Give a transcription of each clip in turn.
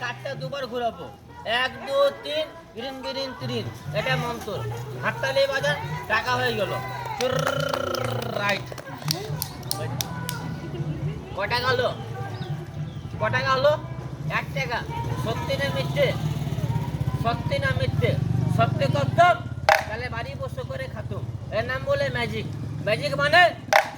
কাঠটা দুবার ঘুরাবো, 1 2 3 green green 3, এটা মন্ত্র। হাততালি বাজান, টাকা হয়ে গেল। রাইট, কটা গেল? কটা গেল? 1 টাকা। সত্যি না মিথ্যে? সত্যি না মিথ্যে? সত্যি করতাম তাহলে বাড়ি বসে করে খাতুম। এর নাম বলে ম্যাজিক। ম্যাজিক মানে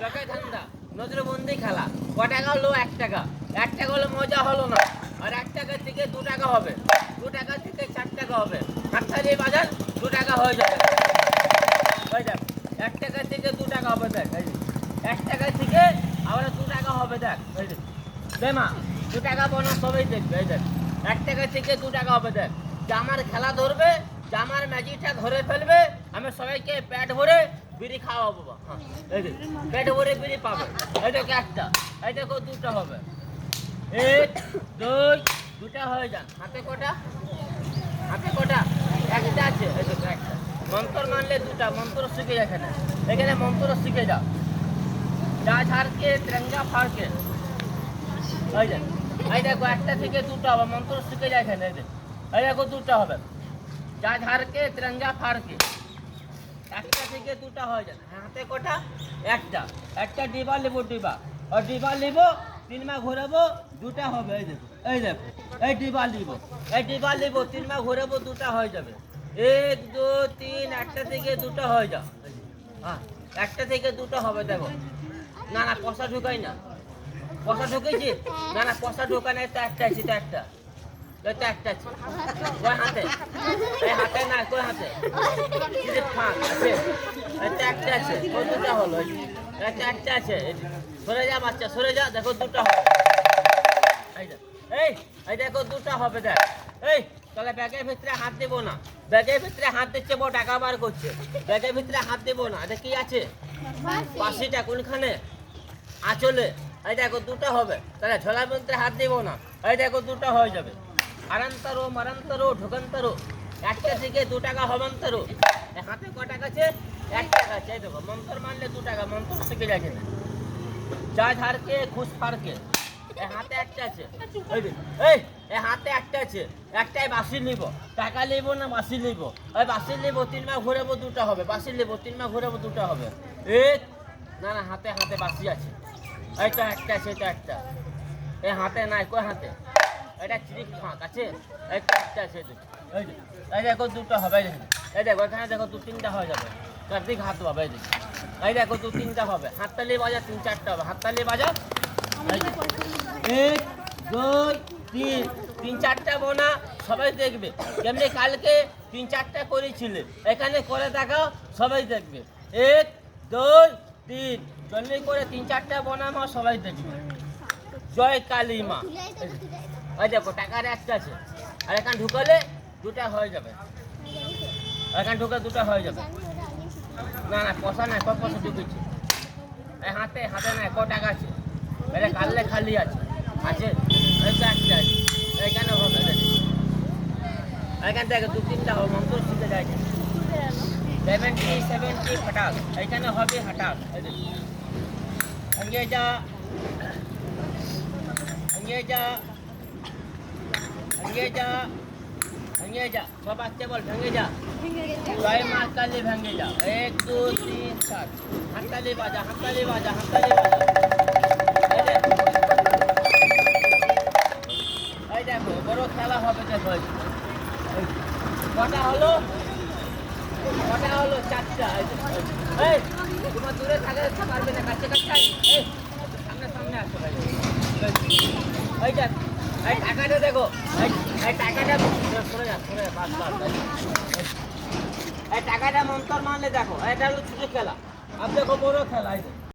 চোখে ঠান্ডা, নজরবন্দি খেলা। কটা গেল? 1 টাকা। 1 টাকা হলে মজা হলো না, আর 1 টাকা থেকে 2 টাকা হবে, 2 টাকা থেকে 4 টাকা হবে। হাততালি বাজান, 2 টাকা হয়ে যাবে। হয়ে যাবে। 1 টাকা থেকে 2 টাকা হবে। দেখ, 1 টাকা থেকে আবার 2 টাকা হবে। দেখ, দে মা, 2 টাকা বোনা সবাই দেখবে। এই দেখ, 1 টাকা থেকে 2 টাকা হবে। দেখ, জামার খেলা ধরবে, জামার ম্যাজিকটা ধরে ফেলবে, আমি সবাইকে পেট ভরে বিড়ি খাওয়াবো। হ্যাঁ, এই দেখ, পেট ভরে বিড়ি পাবে। এই দেখো একটা, এই দেখো 2টা হবে। 1 2, 2টা হয়ে যান। হাতে কটা? হাতে কটা? একটা আছে। এই দেখো একটা। মন্ত্র মানলে 2টা। মন্ত্র শিখে যায় এখানে, এখানে মন্ত্র শিখে যাও। যা ঝাড়কে তিরঙ্গা ফাড়কে। এই দেখ, এই দেখো 1টা থেকে 2টা হবে। মন্ত্র শিখে যায় এখানে। এই দেখো 2টা হবে। যা ঝাড়কে তিরঙ্গা ফাড়কে। 1টা থেকে 2টা হয়ে যায়। হাতে কটা? একটা। একটা ডিবা নেবো, ডিবা। আর ডিবা নেবো, 3 মা ঘোরাবো, 2টা হবে। এই দেখো, এই দেখো, এই ডিবা নিব, এই ডিবা নিব, 3 মা ঘোরাবো, 2টা হয়ে যাবে। 1 2 3, 1টা থেকে 2টা হয়ে যাও। হ্যাঁ, 1টা থেকে 2টা হবে। দেখো, না না পয়সা ঢুকাই না। পয়সা ঢুকেছি? না না পয়সা ঢোকা নাই। তো একটা আছে, তো একটা, তো একটা আছে। কয় হাতে? এই হাতে না, কয় হাতে? ফাঁক আছে, এটা একটা আছে। ওই 2টা হলো। এটা একটা আছে। সরে যা বাচ্চা, সরে যা। দেখো 2টা হবে। এই এই দেখো 2টা হবে। দেখ, এই তাহলে ব্যাগের ভিতরে হাত দেবো না। ব্যাগের ভিতরে হাত দিচ্ছে, বড় টাকা বার করছে। ব্যাগের ভিতরে হাত দেবো না। এটা কি আছে? বাঁশিটা কোনখানে? আঁচলে। এই দেখো 2টা হবে। তাহলে ঝোলার মধ্যে হাত দিব না। এই দেখো 2টা হয়ে যাবে। আরান্তরো মারান্তরো ঢোকান্তরো। 1টা থেকে 2 টাকা হবান্তরো। হাতে ক টাকা আছে? 1 টাকা আছে। এই দেখো, মন্ত্র মানলে 2 টাকা। মন্ত্র শিখে যাচ্ছে না। যা ঝাড়কে ঘুষ ফাড়কে। এই হাতে একটা আছে। এই এই হাতে একটা আছে। একটাই বাঁশি নিব। টাকা নিব না বাঁশি নিব? ওই বাঁশি নিব, 3 মা ঘুরাবো, 2টা হবে। বাঁশি নিব, 3 মা ঘুরাবো, 2টা হবে। না না, হাতে হাতে বাঁশি আছে। এইটা একটা আছে, এটা একটা। এই হাতে নাই, কয় হাতে? এটা চিরিক ফাঁক আছে। একটা আছে। এই দেখো 2টা হবে। এই দেখো এখানে দেখো 2 3টা হয়ে যাবে। চারদিক হাত হবে। এই দেখো, এই দেখো 2 3টা হবে। হাততালি বাজা, 3 4টা হবে। হাততালি বাজা। 1 2 3, 3 4টা বোনা সবাই দেখবে। কেমনি কালকে 3 4টা করেছিলে, এখানে করে দেখাও, সবাই দেখবে। 1 2 3, জলদি করে 3 4টা বোনা মা সবাই দেখবে। জয় কালী মা। ওই দেখো টাকার একটা আছে। আর এখানে ঢুকালে 2টা হয়ে যাবে। এখানে ঢুকে 2টা হয়ে যাবে। না না পয়সা নাই। কয় পয়সা ঢুকেছে? এই হাতে হাতে নাই। ক টাকা আছে? এটা কাললে খালি আছে। আছে, এইটা একটা আছে। এখানে হবে। এখান থেকে 2 3টা হবে। মন্ত্র শিখে যায় 70 70 হটাস। এখানে হবে হটাস। अंगेजा अंगेजा अंगेजा अंगेजा। सब आते बोल भंगेजा। जय मां काली भंगेजा। 1 2 3 4। हाथताली बाजा, हाथताली बाजा, हाथताली बाजा। এই দেখো বড় খেলা হবে। দেখো কটা হলো? কটা হলো? 4টা। এই তোমার দূরে থাকতে পারবে না, কাছে কাছে। এই সামনে সামনে আসো ভাই। এই দেখ, এই টাকাটা দেখো। এই টাকাটা সরে যা, সরে যা। বাস বাস। এই টাকাটা মন্ত্র মানলে দেখো, এটা হলো ছোট খেলা। আর দেখো বড় খেলা।